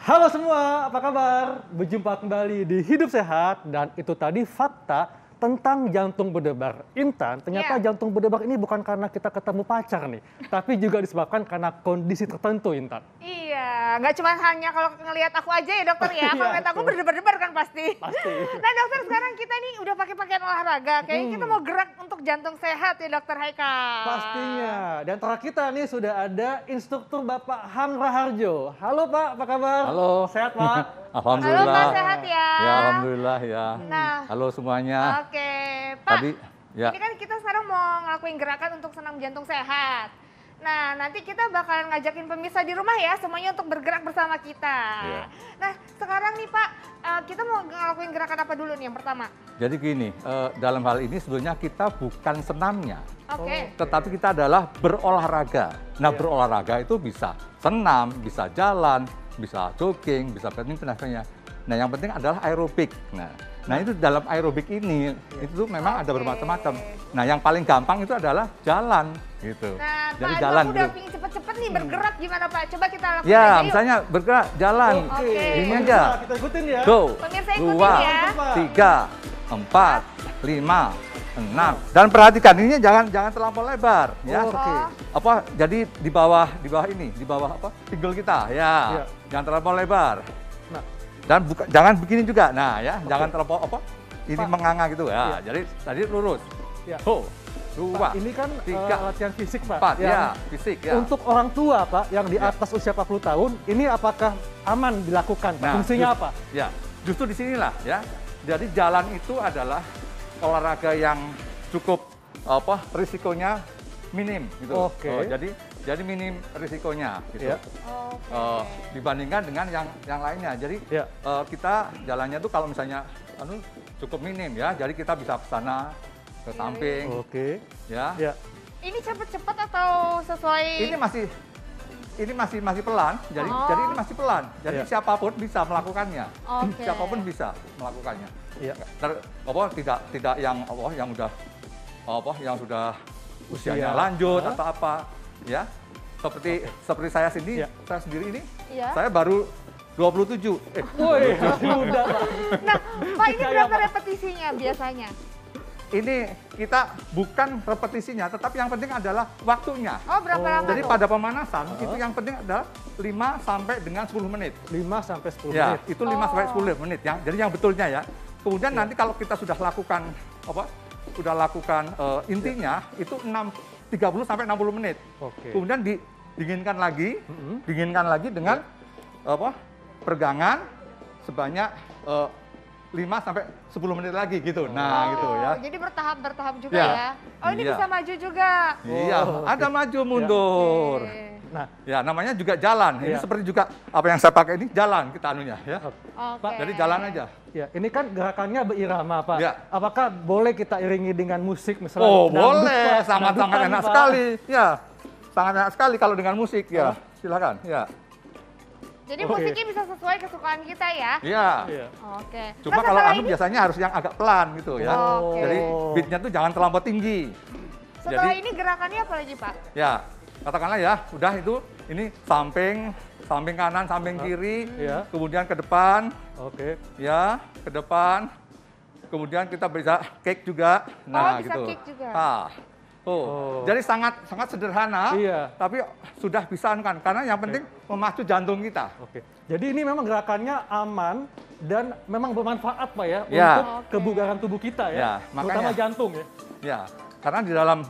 Halo semua, apa kabar? Berjumpa kembali di Hidup Sehat dan itu tadi fakta tentang jantung berdebar. Intan, ternyata jantung berdebar ini bukan karena kita ketemu pacar nih, tapi juga disebabkan karena kondisi tertentu, Intan. Iya, nggak cuma hanya kalau ngelihat aku aja ya dokter ya, kalau ngelihat aku berdebar-debar kan pasti. Pasti. Nah dokter, sekarang kita nih udah pakai pakaian olahraga, kayaknya kita mau gerak untuk jantung sehat ya dokter Haikal. Pastinya. Dan antara kita nih sudah ada instruktur Bapak Ham Raharjo. Halo Pak, apa kabar? Halo. Sehat Pak? Alhamdulillah. Halo Pak, sehat ya? Ya, alhamdulillah ya. Nah. Halo semuanya. Oke, Pak. Tadi, ya. Ini kan kita sekarang mau ngelakuin gerakan untuk senam jantung sehat. Nah, nanti kita bakalan ngajakin pemirsa di rumah ya, semuanya untuk bergerak bersama kita. Iya. Nah, sekarang nih Pak, kita mau ngelakuin gerakan apa dulu nih yang pertama? Jadi gini, dalam hal ini sebenarnya kita bukan senamnya, Oke. tetapi kita adalah berolahraga. Nah, Iya. berolahraga itu bisa senam, bisa jalan, bisa jogging, bisa badminton dan sebagainya. Nah, yang penting adalah aerobik. Nah itu dalam aerobik ini itu memang ada bermacam-macam. Nah, yang paling gampang itu adalah jalan gitu. Nah, Jadi Pak, jalan aku udah gitu. pingin cepet-cepet nih bergerak gimana Pak? Coba kita lakukan Ya, aja yuk. misalnya bergerak jalan. Oke. Ini Pemirsa, aja. kita ikutin ya. Go. Pemirsa ikutin Dua, ya. tiga, empat, lima, enam. Dan perhatikan ini jangan terlampau lebar ya. Oke. Apa? Jadi di bawah ini, di bawah apa? Pinggul kita. Ya. Iya. Jangan terlampau lebar. Nah, Dan jangan begini juga. Nah, ya, jangan terlampau apa? Ini Pak. menganga gitu ya. Iya. Jadi tadi lurus. ya. Dua, Pak, ini kan tiga, latihan fisik Pak. empat, Yang ya, fisik ya. Untuk orang tua Pak, yang di Ya. atas usia 40 tahun, ini apakah aman dilakukan? Pak? Nah, Fungsinya apa? Ya, justru di sinilah ya. Jadi jalan itu adalah olahraga yang cukup risikonya minim gitu. Oke. Jadi minim risikonya gitu. Ya. Dibandingkan dengan yang lainnya. Jadi Ya. kita jalannya tuh kalau misalnya cukup minim ya. Jadi kita bisa ke sana, ke samping Oke. ya. Ya. Ini cepet-cepet atau sesuai? Ini masih pelan, jadi ini masih pelan. Jadi Ya. siapapun bisa melakukannya. Oke. Siapapun bisa melakukannya. Ya. Tidak yang yang sudah usianya Usia. lanjut Hah? atau apa ya. Seperti saya Ya. saya sendiri ini, Iya. saya baru 27. Woi, muda Pak. Nah, Pak ini Percaya, berapa Pak. repetisinya biasanya? Ini kita bukan repetisinya, tetapi yang penting adalah waktunya. Oh, berapa lama Jadi tuh? pada pemanasan itu yang penting adalah 5 sampai dengan 10 menit. 5 sampai 10 Ya, menit. itu 5 sampai 10 menit ya. Jadi yang betulnya ya. Kemudian nanti kalau kita sudah lakukan intinya itu 30 sampai 60 menit. Oke. Kemudian didinginkan lagi dengan peregangan sebanyak 5 sampai 10 menit lagi gitu. Nah, gitu ya. Jadi bertahap juga Ya. ya. Oh, ini Iya. bisa maju juga. Iya, Oh, oke. ada maju mundur. Oke. Nah, Ya, namanya juga jalan. Ini Iya. seperti juga apa yang saya pakai ini jalan kita anunya ya. Oke. Jadi jalan aja. ya ini kan gerakannya berirama Pak. Ya. Apakah boleh kita iringi dengan musik misalnya? Oh, dangdut, boleh. Pak? Sangat-sangat Dangdutan, enak Pak. sekali. Ya. Sangat enak sekali kalau dengan musik ya. Silakan. Ya. Jadi Oke. musiknya bisa sesuai kesukaan kita ya. Iya. Iya. Oke. Cuma Mas, kalau setelah anu ini, biasanya harus yang agak pelan gitu ya. Oke. Jadi beatnya tuh jangan terlampau tinggi. setelah jadi- ini gerakannya apa lagi Pak? Ya. Katakanlah ya, udah itu ini samping kanan, samping kiri, Iya. kemudian ke depan, Oke. ya, ke depan. Kemudian kita bisa kick juga. Nah, bisa gitu. kick juga. Oh. Jadi sangat sederhana, Iya. tapi sudah bisa kan karena yang penting memacu jantung kita. Oke. Jadi ini memang gerakannya aman dan memang bermanfaat Pak ya, Ya. untuk kebugaran tubuh kita ya. Ya, Terutama makanya. jantung ya. Ya, karena di dalam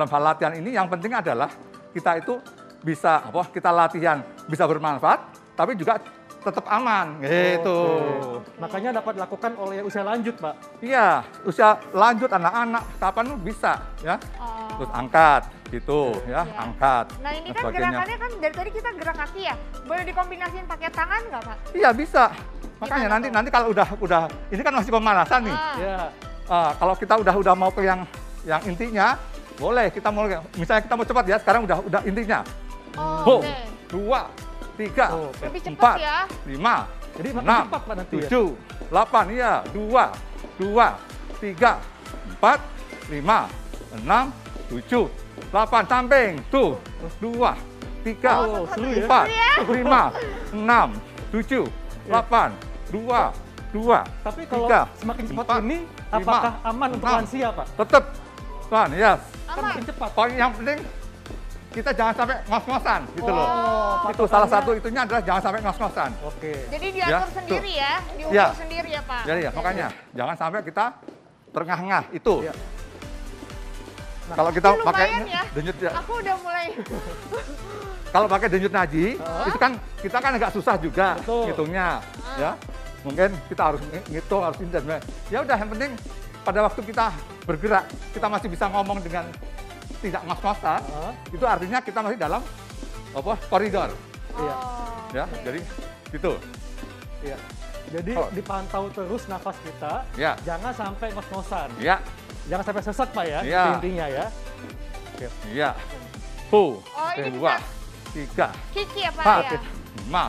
hal latihan ini yang penting adalah kita itu bisa kita latihan bisa bermanfaat, tapi juga tetap aman gitu. Oke. Makanya dapat dilakukan oleh usia lanjut Pak. Iya, usia lanjut anak-anak kapan pun bisa ya. Oh. Terus angkat gitu ya, Iya. angkat. Nah ini dan kan sebagainya. gerakannya kan dari tadi kita gerak kaki ya. Boleh dikombinasiin pakai tangan nggak Pak? Iya bisa. Makanya Gimana tuh? nanti kalau udah ini kan masih pemanasan nih. Ah. Ya. Kalau kita udah mau ke yang intinya, boleh kita mau misalnya kita mau cepat ya. Sekarang udah intinya. Oh, Ho, oke. 2, 3, Oh, oke. Lebih cepat 4, ya. 5, Jadi makin 6, cepat Pak nanti ya. 7, 8, iya, 2, 3, 4, 5, 6, 7, 8, samping, tuh, 2, 3, Oh, seru ya. 4, 5, 6, 7, 8, 2, 2, Tapi kalau 3, semakin cepat 4, ini, 5, apakah aman untuk 6. lansia, Pak? Tetap, Tuan, ya. Kan Aman. makin cepat. Poin yang penting kita jangan sampai ngos-ngosan gitu loh. Oh, Itu salah patokannya- satu itunya adalah jangan sampai ngos-ngosan. Oke. Jadi diatur Ya, sendiri ya, diukur Ya. sendiri ya Pak. Jadi ya, Oke. makanya jangan sampai kita terengah-engah itu. Iya. Kalau kita Ini pakai lumayan ya. denyut Aku udah mulai. kalau pakai denyut nadi, itu kan kita kan agak susah juga Betul. ngitungnya, ya. Mungkin kita harus ngitung, harus ini dan sebagainya. Ya udah, yang penting pada waktu kita bergerak, kita masih bisa ngomong dengan tidak ngos-ngosan. Itu artinya kita masih dalam koridor, Iya. Oh, ya. oke. Jadi gitu. Iya. Jadi Oh. dipantau terus nafas kita, Ya. jangan sampai ngos-ngosan. Ya, Jangan sampai sesak, Pak ya, Iya. itu intinya ya. iya. Hu, ini dua, bisa- 3, Kiki ya Pak 4, ya. 5,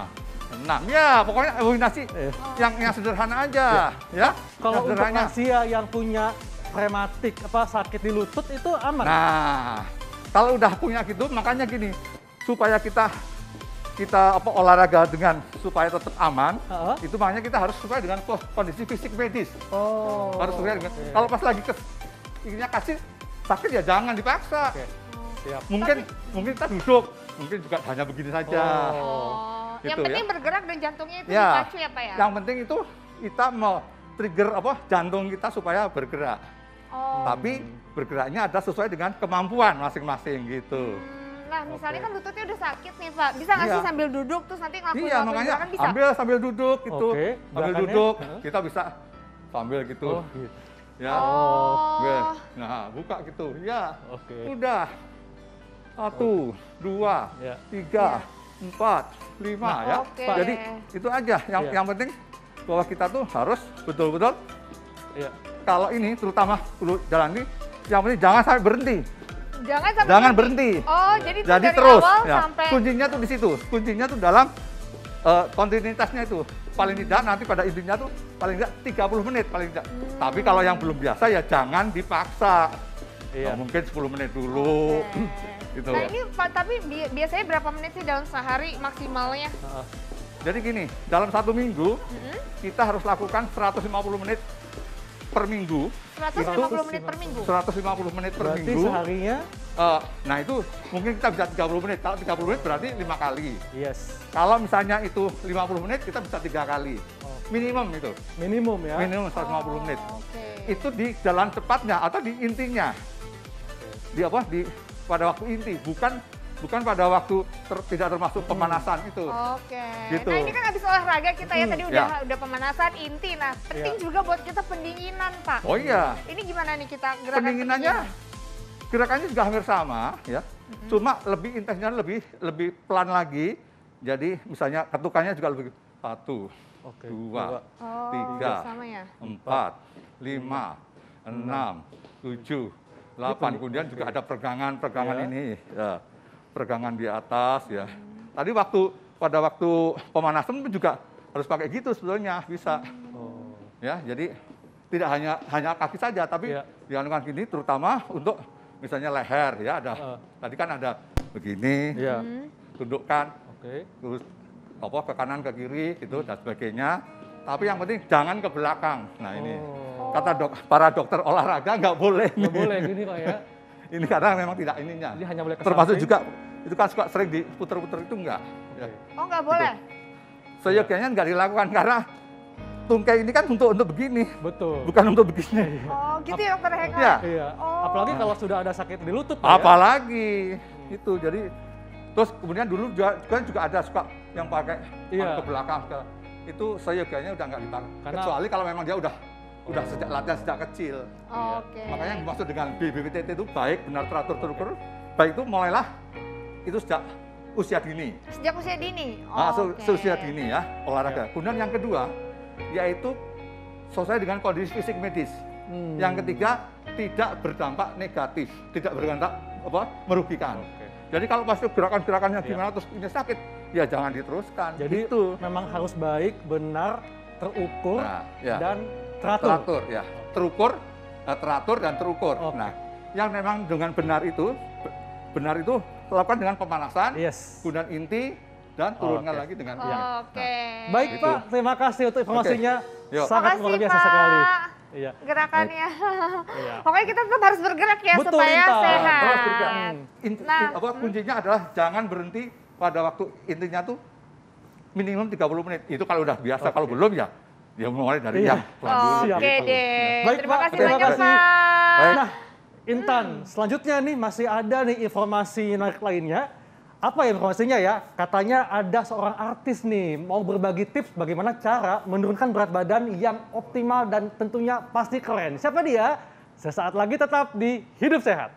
6. Ya, pokoknya eliminasi Iya. yang sederhana aja, ya. Kalau Yang untuk sederhana. lansia yang punya rematik sakit di lutut itu aman. Nah, kalau udah punya gitu, makanya gini, supaya kita olahraga dengan supaya tetap aman, Heeh. itu makanya kita harus supaya dengan kondisi fisik medis. Oh. Harus supaya dengan, oke. kalau pas lagi ininya kasih sakit ya jangan dipaksa. Oke. Siap. Mungkin kita duduk, mungkin juga hanya begini saja. Oh, yang Gitu penting ya. bergerak dan jantungnya itu Ya. dipacu ya Pak ya. Yang penting itu kita mau trigger jantung kita supaya bergerak. Oh. Tapi bergeraknya ada sesuai dengan kemampuan masing-masing gitu. Nah, misalnya Oke. kan lututnya udah sakit nih Pak, bisa nggak Iya. sih sambil duduk terus nanti ngelakuin Iya, makanya gerakan bisa? ambil sambil duduk gitu. Oke, Sambil gerakannya, duduk, heeh. kita bisa sambil gitu. Oh, gitu. Ya. Oh. Oke. Nah, buka gitu. Ya. Oke. Udah. 1, 2, Ya. 3, Iya. 4, 5 ya. Oke. Jadi itu aja Iya. yang penting bahwa kita tuh harus betul-betul Iya. kalau ini terutama dulu jalan ini yang penting jangan sampai berhenti. Jangan sampai Jangan berhenti. Oh, jadi, tuh Jadi dari terus awal ya. sampai Kuncinya tuh di situ. Kuncinya tuh dalam kontinuitasnya itu. Paling tidak nanti pada intinya tuh paling tidak 30 menit paling tidak. Tapi kalau yang belum biasa ya jangan dipaksa. Iya. Nah, mungkin 10 menit dulu. Oke. Gitu. Nah, ini Pak, tapi biasanya berapa menit sih dalam sehari maksimalnya? Heeh. Jadi gini, dalam 1 minggu kita harus lakukan 150 menit per minggu. 150 menit per minggu. 150 menit per Berarti minggu. seharinya Nah itu mungkin kita bisa 30 menit. Kalau 30 menit berarti 5 kali. yes. Kalau misalnya itu 50 menit kita bisa 3 kali. Oh. Minimum itu. Minimum ya. Minimum 150 menit. Oke. Itu di jalan cepatnya atau di intinya. Di pada waktu inti, bukan pada waktu tidak termasuk pemanasan itu. Oke. Gitu. Nah, ini kan habis olahraga kita ya tadi ya. udah pemanasan inti. Nah, penting juga buat kita pendinginan, Pak. Oh iya, Ini gimana nih kita gerakan pendinginannya gerakannya juga hampir sama ya. Cuma lebih intensnya lebih pelan lagi. Jadi misalnya ketukannya juga lebih 1, Oke. 2, Oh, 3, sama ya. 4, 5, 6, 7, 8. Kemudian juga ada peregangan Ya. ini, ya. Peregangan di atas ya. Tadi pada waktu pemanasan pun juga harus pakai gitu sebetulnya bisa. Oh. Ya, jadi tidak hanya kaki saja, tapi Ya. dilakukan gini terutama untuk misalnya leher ya ada. Tadi kan ada begini, Iya. tundukkan, Oke. terus ke kanan ke kiri gitu dan sebagainya. Tapi yang penting jangan ke belakang. Nah ini Oh. kata para dokter olahraga nggak boleh. Nggak boleh gini, Pak ya. Ini karena memang tidak ininya. Jadi hanya boleh ke Termasuk samping. juga itu kan suka sering diputer-puter itu enggak. Ya. Oh, nggak boleh. Seyogyanya nggak dilakukan karena tungkai ini kan untuk begini, Betul. bukan untuk begini. Oh, gitu ya, Dokter Heka. Ya. Iya. Oh. Apalagi kalau sudah ada sakit di lutut, Pak ya. Apalagi itu jadi terus kemudian dulu juga ada suka yang pakai Iya. ke belakang segala. Itu seyogyanya udah nggak dipakai. Karena- Kecuali kalau memang dia udah sejak latihan sejak kecil. Oke. Makanya yang dimaksud dengan BPPT itu baik, benar teratur terukur. Baik itu mulailah itu sejak usia dini. Sejak usia dini. Nah, Oke. seusia dini ya olahraga. Kemudian yang kedua yaitu sesuai dengan kondisi fisik medis. Yang ketiga tidak berdampak negatif, tidak berdampak merugikan. Oke. Jadi kalau pasti gerakan-gerakannya Ya. gimana terus ini sakit, ya jangan diteruskan. Jadi itu memang harus baik, benar, terukur, Nah, ya. dan teratur. teratur ya, terukur, teratur dan terukur. Oke. Nah, yang memang dengan benar itu lakukan dengan pemanasan, Yes. kemudian inti, dan turunkan Oke. lagi dengan Oke. Baik Gitu. Pak, terima kasih untuk informasinya. Yuk. Sangat Makasih, luar biasa Pak. sekali. Iya. Gerakannya. Iya. Pokoknya kita tetap harus bergerak ya Betul, supaya Intan. sehat. Terus bergerak. Nah, Kuncinya adalah jangan berhenti pada waktu intinya tuh minimum 30 menit. Itu kalau udah biasa, kalau belum ya mulai dari Iya. yang pelan dulu. Siap. Oke gitu. deh. Baik, Terima Pak. kasih Terima banyak, kasih. Pak. Baik. Nah, Intan, selanjutnya nih masih ada nih informasi menarik lainnya. Apa ya informasinya ya? Katanya ada seorang artis nih mau berbagi tips bagaimana cara menurunkan berat badan yang optimal dan tentunya pasti keren. Siapa dia? Sesaat lagi tetap di Hidup Sehat.